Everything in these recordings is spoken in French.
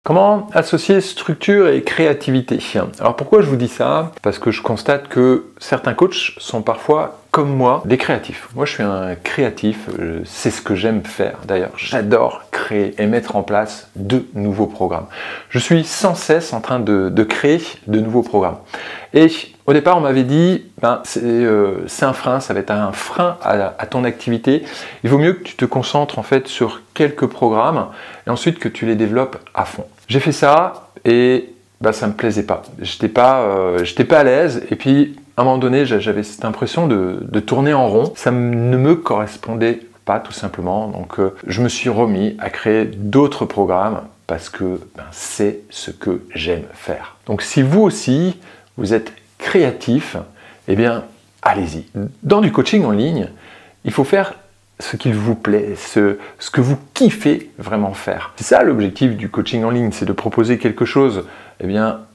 Comment associer structure et créativité? Alors pourquoi je vous dis ça? Parce que je constate que certains coachs sont parfois, comme moi, des créatifs. Moi je suis un créatif, c'est ce que j'aime faire. D'ailleurs, j'adore créer et mettre en place de nouveaux programmes. Je suis sans cesse en train de créer de nouveaux programmes. Et au départ, on m'avait dit, c'est un frein, ça va être un frein à ton activité. Il vaut mieux que tu te concentres en fait sur quelques programmes et ensuite que tu les développes à fond. J'ai fait ça et ça me plaisait pas. J'étais pas à l'aise et puis à un moment donné, j'avais cette impression de tourner en rond. Ça ne me correspondait pas tout simplement. Donc je me suis remis à créer d'autres programmes parce que c'est ce que j'aime faire. Donc si vous aussi, vous êtes créatif, eh bien, allez-y. Dans du coaching en ligne, il faut faire ce qu'il vous plaît, ce que vous kiffez vraiment faire. C'est ça l'objectif du coaching en ligne, c'est de proposer quelque chose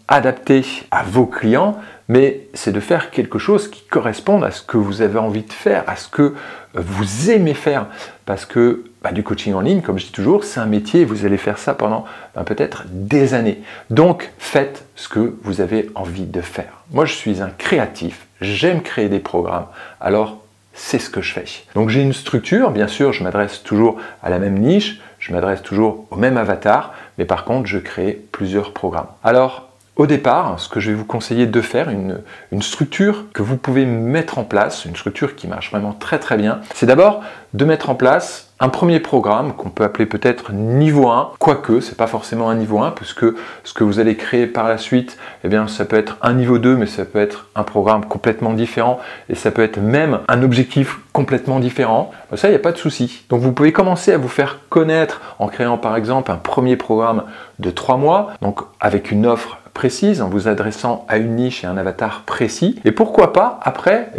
adapté à vos clients, mais c'est de faire quelque chose qui corresponde à ce que vous avez envie de faire, à ce que vous aimez faire. Parce que du coaching en ligne, comme je dis toujours, c'est un métier et vous allez faire ça pendant peut-être des années. Donc, faites ce que vous avez envie de faire. Moi, je suis un créatif, j'aime créer des programmes. Alors, c'est ce que je fais. Donc j'ai une structure, bien sûr, je m'adresse toujours à la même niche, je m'adresse toujours au même avatar, mais par contre, je crée plusieurs programmes. Alors, au départ, ce que je vais vous conseiller de faire, une structure que vous pouvez mettre en place, une structure qui marche vraiment très très bien, c'est d'abord de mettre en place un premier programme qu'on peut appeler peut-être niveau 1, quoique c'est pas forcément un niveau 1, puisque ce que vous allez créer par la suite, ça peut être un niveau 2, mais ça peut être un programme complètement différent, et ça peut être même un objectif complètement différent. Ça, il n'y a pas de souci. Donc vous pouvez commencer à vous faire connaître en créant par exemple un premier programme de 3 mois, donc avec une offre précise, en vous adressant à une niche et un avatar précis. Et pourquoi pas, après,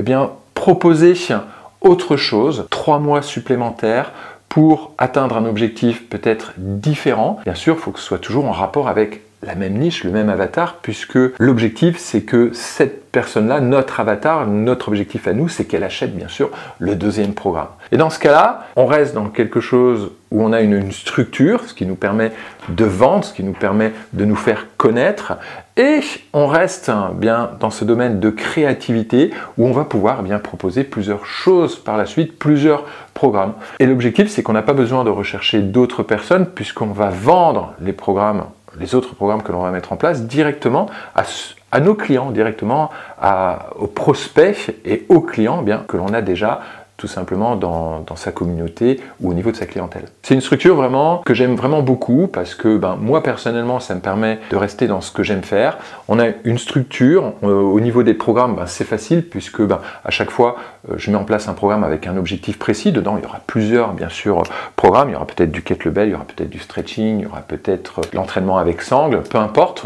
proposer autre chose, 3 mois supplémentaires pour atteindre un objectif peut-être différent. Bien sûr, il faut que ce soit toujours en rapport avec la même niche, le même avatar, puisque l'objectif, c'est que cette personne-là, notre avatar, notre objectif à nous, c'est qu'elle achète bien sûr le deuxième programme. Et dans ce cas-là, on reste dans quelque chose où on a une structure, ce qui nous permet de vendre, ce qui nous permet de nous faire connaître, et on reste bien dans ce domaine de créativité où on va pouvoir proposer plusieurs choses par la suite, plusieurs programmes. Et l'objectif, c'est qu'on n'a pas besoin de rechercher d'autres personnes puisqu'on va vendre les programmes, les autres programmes que l'on va mettre en place directement à nos clients, directement aux prospects et aux clients que l'on a déjà tout simplement dans sa communauté ou au niveau de sa clientèle. C'est une structure vraiment que j'aime vraiment beaucoup parce que moi personnellement ça me permet de rester dans ce que j'aime faire. On a une structure, au niveau des programmes c'est facile puisque à chaque fois je mets en place un programme avec un objectif précis. Dedans il y aura plusieurs bien sûr programmes, il y aura peut-être du kettlebell, il y aura peut-être du stretching, il y aura peut-être l'entraînement avec sangle, peu importe,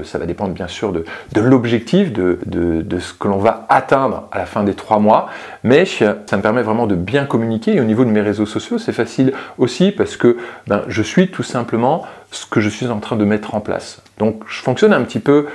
ça va dépendre bien sûr de l'objectif, de ce que l'on va atteindre à la fin des 3 mois, mais ça me permet vraiment de bien communiquer. Et au niveau de mes réseaux sociaux, c'est facile aussi parce que je suis tout simplement ce que je suis en train de mettre en place. Donc je fonctionne un petit peu.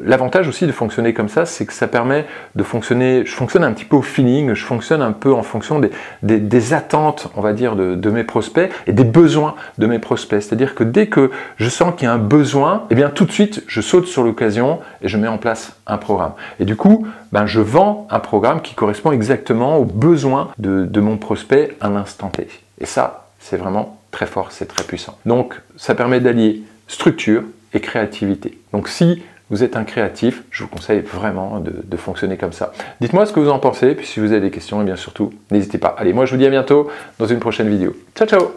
L'avantage aussi de fonctionner comme ça, c'est que ça permet de fonctionner, je fonctionne un petit peu au feeling, je fonctionne un peu en fonction des attentes, on va dire, de mes prospects et des besoins de mes prospects. C'est-à-dire que dès que je sens qu'il y a un besoin, tout de suite, je saute sur l'occasion et je mets en place un programme. Et du coup, je vends un programme qui correspond exactement aux besoins de mon prospect à l'instant T. Et ça, c'est vraiment très fort, c'est très puissant. Donc, ça permet d'allier structure et créativité. Donc, si vous êtes un créatif, je vous conseille vraiment de fonctionner comme ça. Dites-moi ce que vous en pensez, puis si vous avez des questions, et bien surtout, n'hésitez pas. Allez, moi je vous dis à bientôt dans une prochaine vidéo. Ciao, ciao!